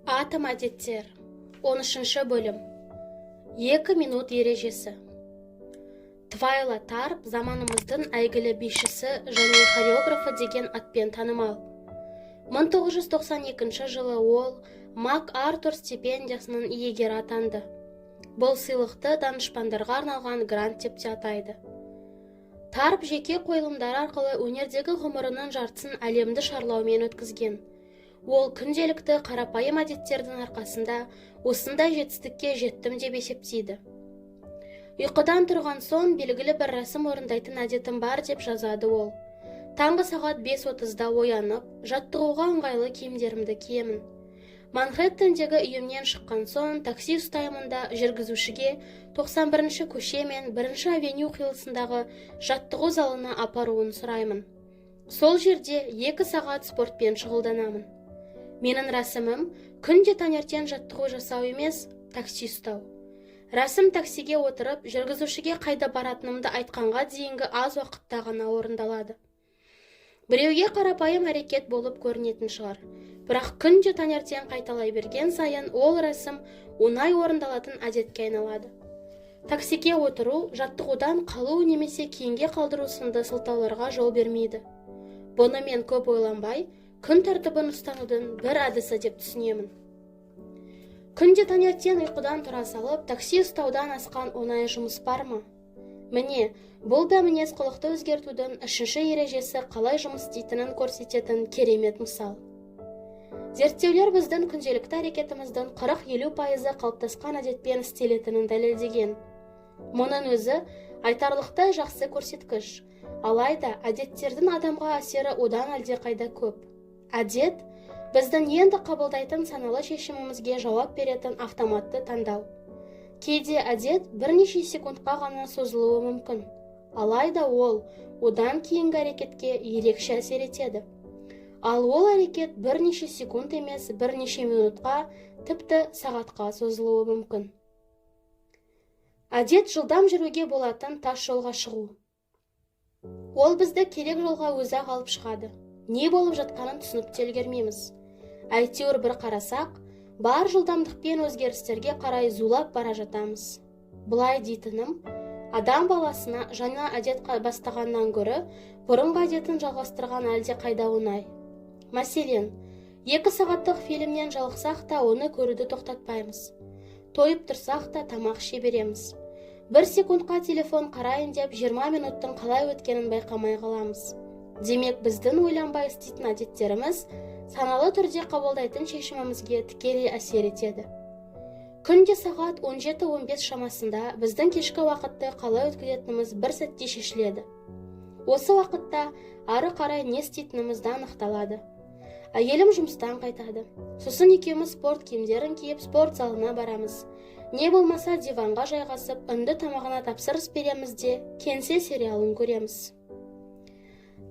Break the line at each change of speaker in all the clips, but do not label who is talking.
Атом әдеттер. 13 бөлім. 2 минут ережесі. Твайла Тарп заманымыздың әйгілі бишісі және хореографы деген атпен танымал. 1992 жылы ол МакАртур стипендиясының иегері атанды. Бұл сыйлықты данышпандарға арналған грант деп те атайды. Тарп жеке қойылымдары арқылы өнердегі ғұмырының жартысын әлемді шарлаумен өткізген. Ол күнделікті қарапайым әдеттердің арқасында осындай жетістікке жеттім деп есептейді. Ұйқыдан тұрған соң белгілі бір рәсім орындайтын әдетім бар деп жазады ол. Таңғы сағат 5:30-да оянып, жаттығуға ыңғайлы киімдерімді киемін. Манхэттендегі үйімнен шыққан соң такси ұстаймын да жүргізушіге 91-ші көше мен 1-ші авеню қиылысындағы жаттығу залына апаруын сұраймын. Сол жерде 2 сағат спортпен шұғылданамын. Менің рәсімім күнде таңертең жаттығу жасау емес, такси ұстау. Рәсім таксиге отырып, жүргізушіге қайда баратынымды айтқанға дейінгі аз уақытта ғана орындалады. Біреуге қарапайым әрекет болып көрінетін шығар. Бірақ күнде таңертең қайталай берген сайын ол рәсім оңай орындалатын әдетке айналады. Таксиге отыру, жаттығудан қалу немесе кейінге қалдыру сынды сылтауларға жол бермейді. Бұны мен көп ойланбай, күн тәртібін ұстанудың бір әдісі деп түсінемін. Күнде таңертең ұйқыдан тұра салып, такси ұстаудан асқан оңай жұмыс бар ма? Міне, бұл да мінез құлықты өзгертудің 3-ші ережесі қалай жұмыс істейтінін көрсететін керемет мысал. Зерттеулер біздің күнделікті әрекетіміздің 40-50% қалыптасқан әдетпен істелетінін дәлелдеген. Мұның өзі айтарлықтай жақсы көрсеткіш. Алайда әдеттердің адамға әсері одан әлдеқайда көп. Әдет біздің енді қабылдайтын саналы шешімімізге жауап беретін автоматты таңдау. Кейде әдет бірнеше секундқа ғана созылуы мүмкін. Алайда ол одан кейінгі әрекетке ерекше әсер етеді. Ал ол әрекет бірнеше секунд емес, бірнеше минутқа, тіпті сағатқа созылуы мүмкін. Әдет жылдам жүруге болатын тас жолға шығу. Ол бізді керек жолға өзі алып шығады. Не болып жатқанын түсініп те үлгермейміз. Әйтеуір бір қарасақ, бар жылдамдықпен өзгерістерге қарай зулап бара жатамыз. Бұлай дейтінім, адам баласына жаңа әдет бастағаннан гөрі бұрынғы әдетін жалғастырған әлде қайда оңай. Мәселен, 2 сағаттық фильмнен жалықсақ та оны көруді тоқтатпаймыз. Тойып тұрсақ та тамақ іше береміз. 1 секундқа телефон қарайын деп 20 минуттың қалай өткенін байқамай қаламыз. Демек, біздің ойланбай істейтін әдеттеріміз саналы түрде қабылдайтын шешімімізге тікелей әсер етеді. Күнде сағат 17-15 шамасында біздің кешкі уақытты қалай өткізетініміз бір сәтте шешіледі. Осы уақытта ары қарай не істейтінімізді анықталады. Әйелім жұмыстан қайтады. Сосын екеуміз спорт киімдерін киіп спорт залына барамыз. Не болмаса диванға жайғасып, үнді тамағына тапсырыс береміз де, кеңсе сериалын көреміз.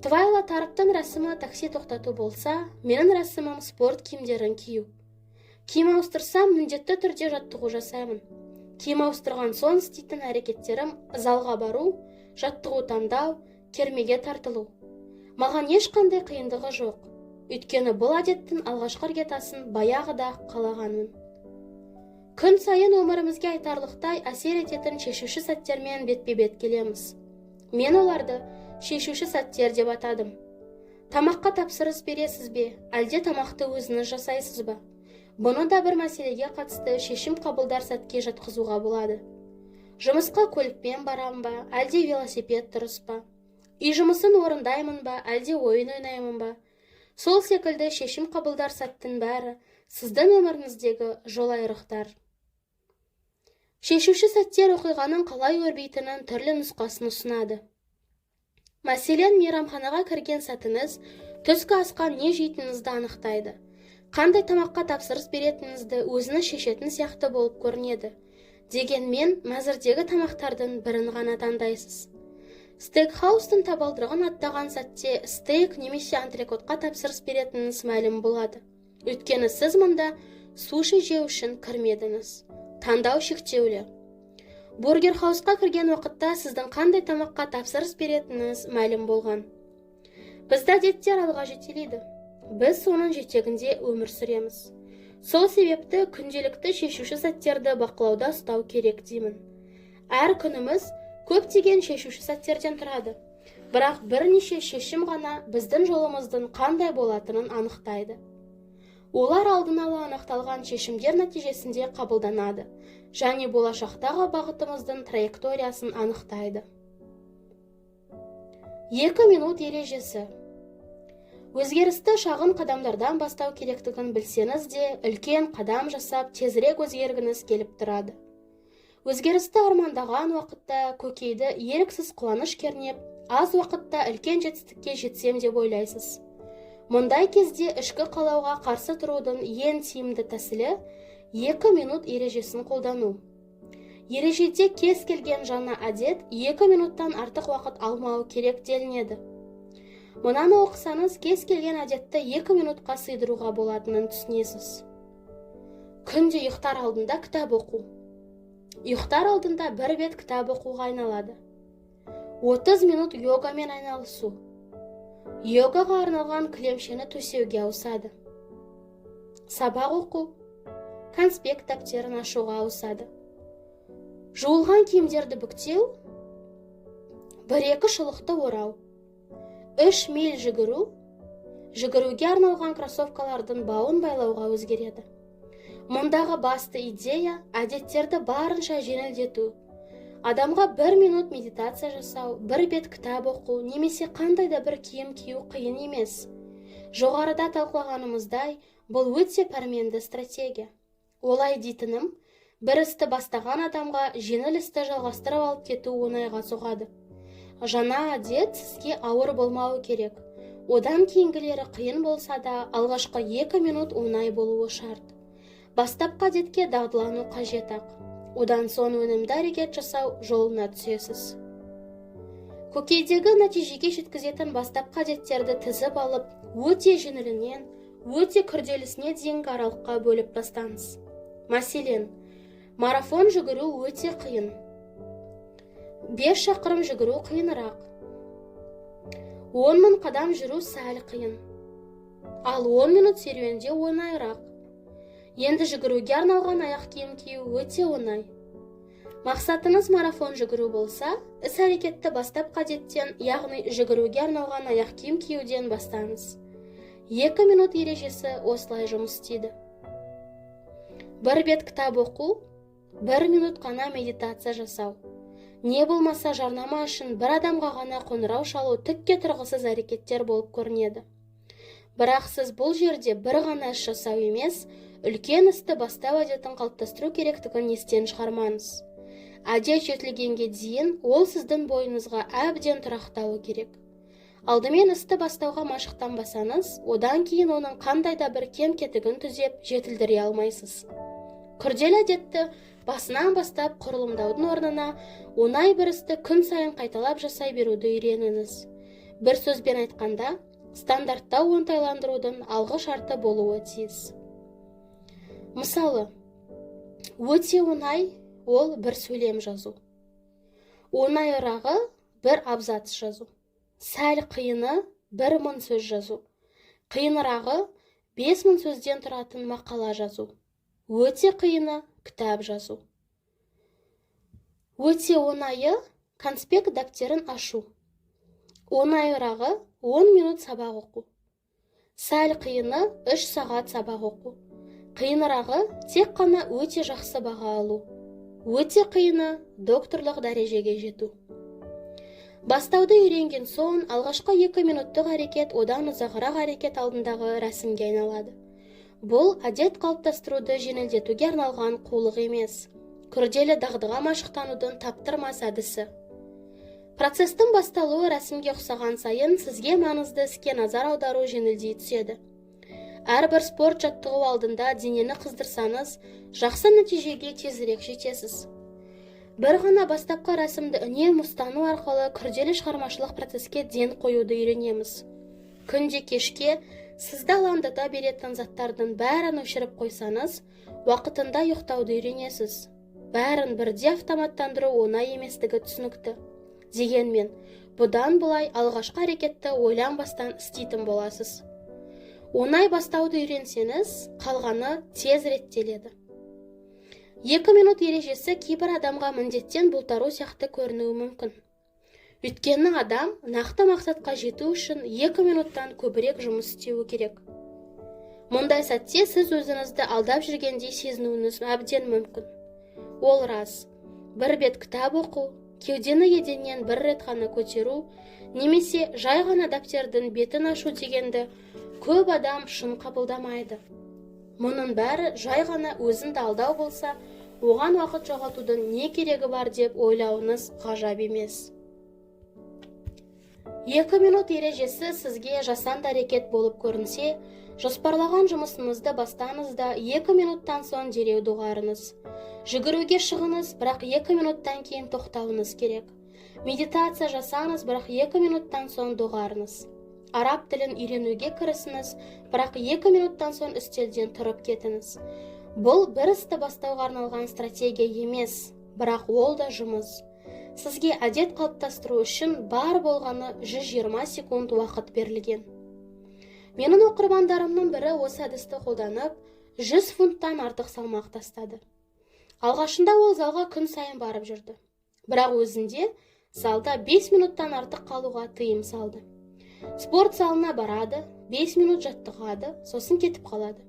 Твайла Тарптың рәсімі такси тоқтату болса, менің рәсімім спорт киімдерін кию. Киім ауыстырсам, міндетті түрде жаттығу жасаймын. Киім ауыстырған соң істейтін әрекеттерім залға бару, жаттығу таңдау, кермеге тартылу. Маған ешқандай қиындығы жоқ. Өйткені бұл әдеттің алғашқы іргетасын баяғыда қалағанмын. Күн сайын өмірімізге айтарлықтай әсер ететін шешуші сәттермен бетпе-бет келеміз. Мен оларды шешуші сәттер деп атадым. Тамаққа тапсырыс бересіз бе, әлде тамақты өзіңіз жасайсыз ба? Бұны да бір мәселеге қатысты шешім қабылдар сәтке жатқызуға болады. Жұмысқа көлікпен барам ба, әлде велосипед дұрыс па? Үй жұмысын орындаймын ба, әлде ойын ойнаймын ба? Сол секілді шешім қабылдар сәттің бәрі сіздің өміріңіздегі жол айрықтар. Шешуші сәттер оқиғаның қалай өрбейтінін түрлі нұсқасын ұсынады. Мәселен, мейрамханаға кірген сәтіңіз түскі асқа не жейтініңізді анықтайды. Қандай тамаққа тапсырыс беретініңізді өзіңіз шешетін сияқты болып көрінеді. Дегенмен, мәзірдегі тамақтардың бірін ғана таңдайсыз. Стейкхаустың табалдырығын аттаған сәтте стейк немесе антрекотқа тапсырыс беретініңіз мәлім болады. Өйткені сіз мұнда суши жеу үшін кірмедіңіз. Таңдау шектеулі. Бургер-хаусқа кірген уақытта сіздің қандай тамаққа тапсырыс беретініңіз мәлім болған. Бізді әдеттер алға жетелейді. Біз соның жетегінде өмір сүреміз. Сол себепті күнделікті шешуші сәттерді бақылауда ұстау керек деймін. Әр күніміз көптеген шешуші сәттерден тұрады. Бірақ бірнеше шешім ғана біздің жолымыздың қандай болатынын анықтайды. Олар алдын ала анықталған шешімдер нәтижесінде қабылданады, және болашақтағы бағытымыздың траекториясын анықтайды. 2 минут ережесі. Өзгерісті шағын қадамдардан бастау керектігін білсеңіз де, үлкен қадам жасап, тезірек өзгергіңіз келіп тұрады. Өзгерісті армандаған уақытта көкейді еріксіз қуаныш кернеп, аз уақытта үлкен жетістікке жетсем деп ойлайсыз. Мұндай кезде ішкі қалауға қарсы тұрудың ең тиімді тәсілі 2 минут ережесін қолдану. Ережеде кез келген жаңа әдет 2 минуттан артық уақыт алмау керек делінеді. Мұнаны оқысаңыз, кез келген әдетті 2 минутқа сыйдыруға болатынын түсінесіз. Күнде ұйықтар алдында кітап оқу. Ұйықтар алдында бір бет кітап оқуға айналады. 30 минут йогамен айналысу. Йогаға арналған кілемшені төсеуге ауысады. Сабақ оқу, конспект дәптерін ашуға ауысады. Жуылған киімдерді бүктеу, 1-2 шұлықты орау, 3 миль жүгіру, жүгіруге арналған кроссовкалардың бауын байлауға өзгереді. Мұндағы басты идея әдеттерді барынша жеңілдету. Адамға 1 минут медитация жасау, 1 бет кітап оқу, немесе қандай да бір киім кию қиын емес. Жоғарыда талқылағанымыздай, бұл өте пәрменді стратегия. Олай дейтінім, бір істі бастаған адамға жеңіл істі жалғастырып алып кету оңайға соғады. Жаңа әдет сізге ауыр болмауы керек. Одан кейінгілері қиын болса да, алғашқы 2 минут оңай болуы шарт. Бастапқы әдетке дағдылану қажет ақ. Одан соң өнімді әрекет жасау жолына түсесіз. Көкейдегі нәтижеге жеткізетін бастапқы әдеттерді тізіп алып, өте жеңілінен, өте күрделісіне дейінгі аралыққа бөліп бастаңыз. Мәселен, марафон жүгіру өте қиын. 5 шақырым жүгіру қиынырақ. 10 000 қадам жүру сәл қиын. Ал 10 минут серуенде оңайырақ. Енді жүгіруге арналған аяқ киім кию өте оңай. Мақсатыңыз марафон жүгіру болса, іс-әрекетті бастапқы әдеттен, яғни жүгіруге арналған аяқ киім киюден бастаңыз. 2 минут ережесі осылай жұмыс істейді. 1 бет кітап оқу, 1 минут қана медитация жасау. Не болмаса жарнама үшін бір адамға ғана қоңырау шалу түкке тұрғысыз әрекеттер болып көрінеді. Бірақ сіз бұл жерде бір ғана іс жасау емес, үлкен істі бастау әдетін қалыптастыру керектігін естен шығармаңыз. Әдет жетілгенге дейін ол сіздің бойыңызға әбден тұрақтауы керек. Алдымен істі бастауға машықтанбасаңыз, одан кейін оның қандай да бір кем-кетігін түзеп жетілдіре алмайсыз. Күрделі әдетті басынан бастап құрылымдаудың орнына оңай бір істі күн сайын қайталап жасай беруді үйреніңіз. Бір сөзбен айтқанда, стандарттау оңтайландырудың алғы шарты болуы тиіс. Мысалы, өте оңай ол бір сөйлем жазу. Оңайырағы бір абзац жазу. Сәл қиыны 1000 сөз жазу. Қиынырағы 5000 сөзден тұратын мақала жазу. Өте қиыны кітап жазу. Өте оңайы конспект дәптерін ашу. Оңайырағы 10 минут сабақ оқу. Сәл қиыны 3 сағат сабақ оқу. Қиынырағы тек қана өте жақсы баға алу. Өте қиыны докторлық дәрежеге жету. Бастауды үйренген соң, алғашқы 2 минуттық әрекет одан ұзағырақ әрекет алдындағы рәсімге айналады. Бұл әдет қалыптастыруды жеңілдетуге арналған қулық емес, күрделі дағдыға машықтанудың таптырмас әдісі. Процестің басталуы рәсімге ұқсаған сайын сізге маңызды іске назар аудару жеңілдей түседі. Әрбір спорт жаттығу алдында денені қыздырсаңыз, жақсы нәтижеге тезірек жетесіз. Бір ғана бастапқы рәсімді үнемі ұстану арқылы күрделі шығармашылық процеске ден қоюды үйренеміз. Күнде кешке сізді алаңдата беретін заттардың бәрін өшіріп қойсаңыз, уақытында ұйықтауды үйренесіз. Бәрін бірде автоматтандыру оңай еместігі түсінікті. Дегенмен, бұдан былай алғашқы әрекетті ойланбастан істейтін боласыз. Оңай бастауды үйренсеңіз, қалғаны тез реттеледі. 2 минут ережесі кейбір адамға міндеттен бұлтару сияқты көрінуі мүмкін. Өйткені адам нақты мақсатқа жету үшін 2 минуттан көбірек жұмыс істеуі керек. Мұндай сәтте сіз өзіңізді алдап жүргендей сезінуіңіз әбден мүмкін. Ол рас. Бір бет кітап оқу, кеудені еденнен бір рет қана көтеру, немесе жай ғана дәптердің бетін ашу дегенді көп адам шын қабылдамайды. Мұның бәрі жай ғана өзіңді алдау болса, оған уақыт жоғалтудың не керегі бар деп ойлауыңыз ғажап емес. 2 минут ережесі сізге жасанды әрекет болып көрінсе, жоспарлаған жұмысыңызды бастаңыз да 2 минуттан соң дереу доғарыңыз. Жүгіруге шығыңыз, бірақ 2 минуттан кейін тоқтауыңыз керек. Медитация жасаңыз, бірақ 2 минуттан соң доғарыңыз. Араб тілін үйренуге кірісіңіз, бірақ 2 минуттан соң үстелден тұрып кетіңіз. Бұл бір істі бастауға арналған стратегия емес, бірақ ол да жұмыс. Сізге әдет қалыптастыру үшін бар болғаны 120 секунд уақыт берілген. Менің оқырмандарымның бірі осы әдісті қолданып, 100 фунттан артық салмақ тастады. Алғашында ол залға күн сайын барып жүрді. Бірақ өзінде залда 5 минуттан артық қалуға тыйым салды. Спорт залына барады, 5 минут жаттығады, сосын кетіп қалады.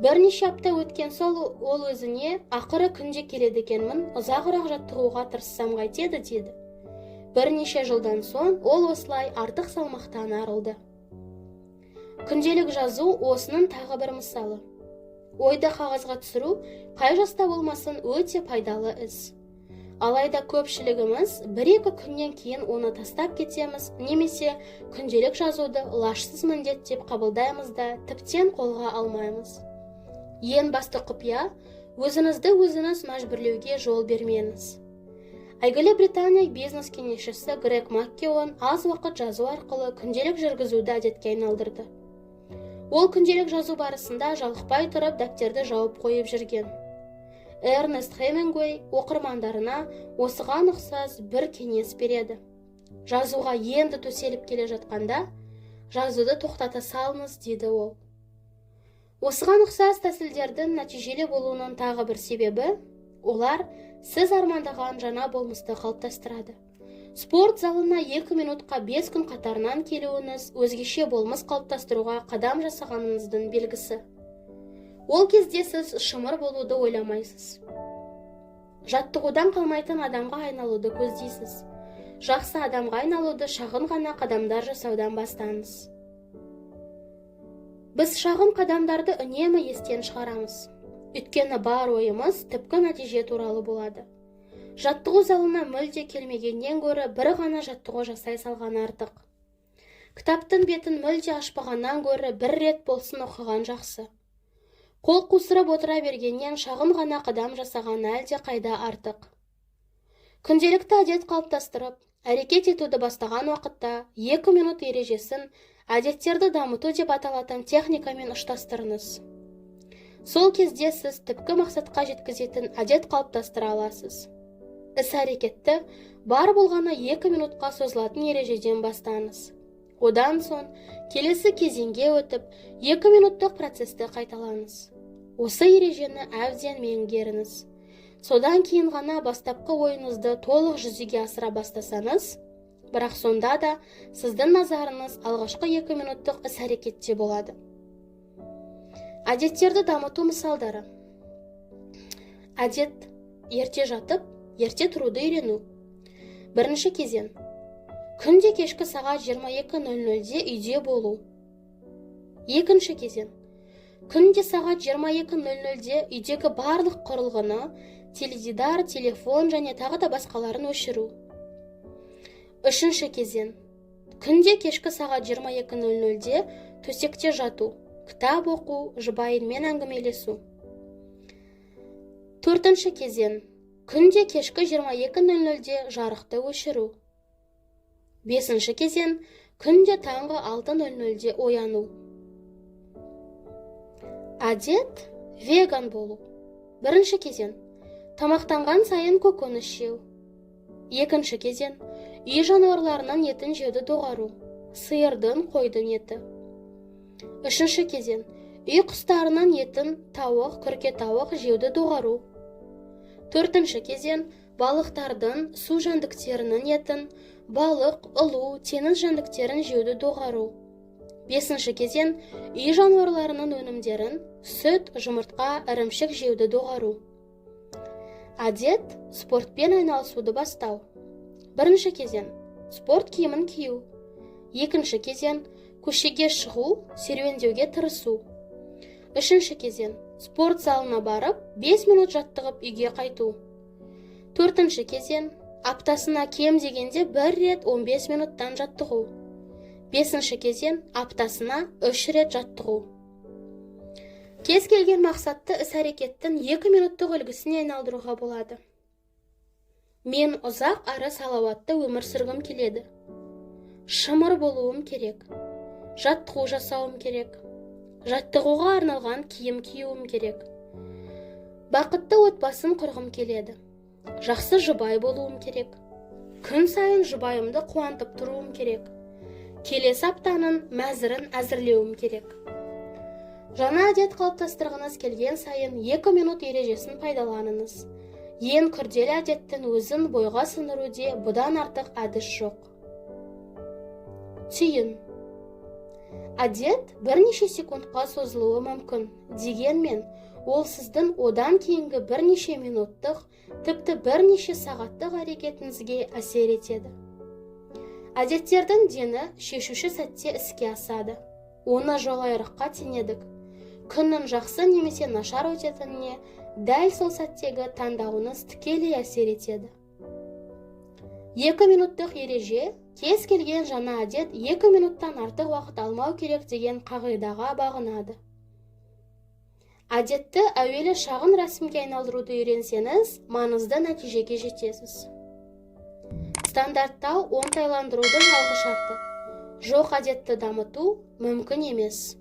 Бірнеше апта өткен сол ол өзіне ақыры күнде келеді екенмін, ұзағырақ жаттығуға тырыссам қайтеді деді. Бірнеше жылдан соң ол осылай артық салмақтан арылды. Күнделік жазу осының тағы бір мысалы. Ойды қағазға түсіру қай жаста болмасын өте пайдалы іс. Алайда көпшілігіміз 1-2 күннен кейін оны тастап кетеміз, немесе күнделік жазуды лажсыз міндет деп қабылдаймыз да тіптен қолға алмаймыз. Ең басты құпия, өзіңізді өзіңіз мәжбүрлеуге жол бермеңіз. Әйгілі Британия бизнес кеңесшісі Грег Маккеон аз уақыт жазу арқылы күнделік жүргізуді әдетке айналдырды. Ол күнделік жазу барысында жалықпай тұрып дәптерді жауып қойып жүрген. Эрнест Хемингуэй оқырмандарына осыған ұқсас бір кеңес береді. Жазуға енді төселіп келе жатқанда, жазуды тоқтата салыңыз, дейді ол. Осыған ұқсас тәсілдердің нәтижелі болуының тағы бір себебі, олар сіз армандаған жаңа болмысты қалыптастырады. Спорт залына 2 минутқа 5 күн қатарынан келуіңіз өзгеше болмыс қалыптастыруға қадам жасағаныңыздың белгісі. Ол кезде сіз шымыр болуды ойламайсыз. Жаттығудан қалмайтын адамға айналуды көздейсіз. Жақсы адамға айналуды шағын ғана қадамдар жасаудан бастаңыз. Біз шағын қадамдарды үнемі естен шығарамыз. Өйткені бар ойымыз түпкі нәтиже туралы болады. Жаттығу залына мүлде келмегеннен гөрі бір ғана жаттығу жасай салған артық. Кітаптың бетін мүлде ашпағаннан гөрі бір рет болсын оқыған жақсы. Қол қусырып отыра бергеннен шағын ғана қадам жасаған әлде қайда артық. Күнделікті әдет қалыптастырып, әрекет етуді бастаған уақытта 2 минут ережесін әдеттерді дамыту деп аталатын техникамен ұштастырыңыз. Сол кезде сіз түпкі мақсатқа жеткізетін әдет қалыптастыра аласыз. Іс-әрекетті бар болғаны 2 минутқа созылатын ережеден бастаңыз. Одан соң келесі кезеңге өтіп 2 минуттық процесті қайталаңыз. Осы ережені әбден меңгеріңіз. Содан кейін ғана бастапқы ойыңызды толық жүзеге асыра бастасаңыз, бірақ сонда да сіздің назарыңыз алғашқы 2 минуттық іс-әрекетте болады. Әдеттерді дамыту мысалдары. Әдет: ерте жатып, ерте тұруды үйрену. Бірінші кезең: күнде кешкі сағат 22:00-де үйде болу. Екінші кезең: күнде сағат 22:00-де үйдегі барлық құрылғыны, теледидар, телефон және тағы да басқаларын өшіру. Үшінші кезең: күнде кешкі сағат 22:00-де төсекте жату, кітап оқу, жұбайыңмен әңгімелесу. Төртінші кезең: күнде кешкі 22:00-де жарықты өшіру. Бесінші кезең: күнде таңғы 6:00-де ояну. Әдет: веган болу. Бірінші кезең: тамақтанған сайын көкөніс жеу. Екінші кезең: үй жануарларының етін жеуді доғару, сиырдың, қойдың еті. Үшінші кезең. Үй құстарының етін, тауық, күрке тауық жеуді доғару. Төртінші кезең. Балықтардың, су жәндіктерінің етін, балық, ұлу, теңіз жәндіктерін жеуді доғару. Бесінші кезең. Үй жануарларының өнімдерін, сүт, жұмыртқа, ірімшік жеуді доғару. Әдет, спортпен айналысуды бастау. Бірінші кезең. Спорт киімін кию. Екінші кезең. Көшеге шығу, серуендеуге тырысу. Үшінші кезең. Спорт залына барып, 5 минут жаттығып үйге қайту. Төртінші кезең. Аптасына кем дегенде 1 рет 15 минуттан жаттығу. Бесінші кезең. Аптасына 3 рет жаттығу. Кез келген мақсатты іс-әрекеттің 2 минуттық үлгісіне айналдыруға болады. Мен ұзақ әрі салауатты өмір сүргім келеді. Шымыр болуым керек. Жаттығу жасауым керек. Жаттығуға арналған киім киюім керек. Бақытты отбасын құрғым келеді. Жақсы жұбай болуым керек. Күн сайын жұбайымды қуантып тұруым керек. Келесі аптаның мәзірін әзірлеуім керек. Жаңа әдет қалыптастырғыңыз келген сайын 2 минут ережесін пайдаланыңыз. Ең күрделі әдеттің өзін бойға сіңіруде бұдан артық әдіс жоқ. Түйін. Әдет бірнеше секундқа созылуы мүмкін, дегенмен ол сіздің одан кейінгі бірнеше минуттық, тіпті бірнеше сағаттық әрекетіңізге әсер етеді. Әдеттердің дені шешуші сәтте іске асады. Оны жолайрыққа теңедік. Күннің жақсы немесе нашар өтетініне дәл сол сәттегі таңдауыңыз тікелей әсер етеді. 2 минуттық ереже кез келген жаңа әдет 2 минуттан артық уақыт алмау керек деген қағидаға бағынады. Әдетті әуелі шағын рәсімге айналдыруды үйренсеңіз, маңызды нәтижеге жетесіз. Стандарттау оңтайландырудың алғы шарты. Жоқ әдетті дамыту мүмкін емес.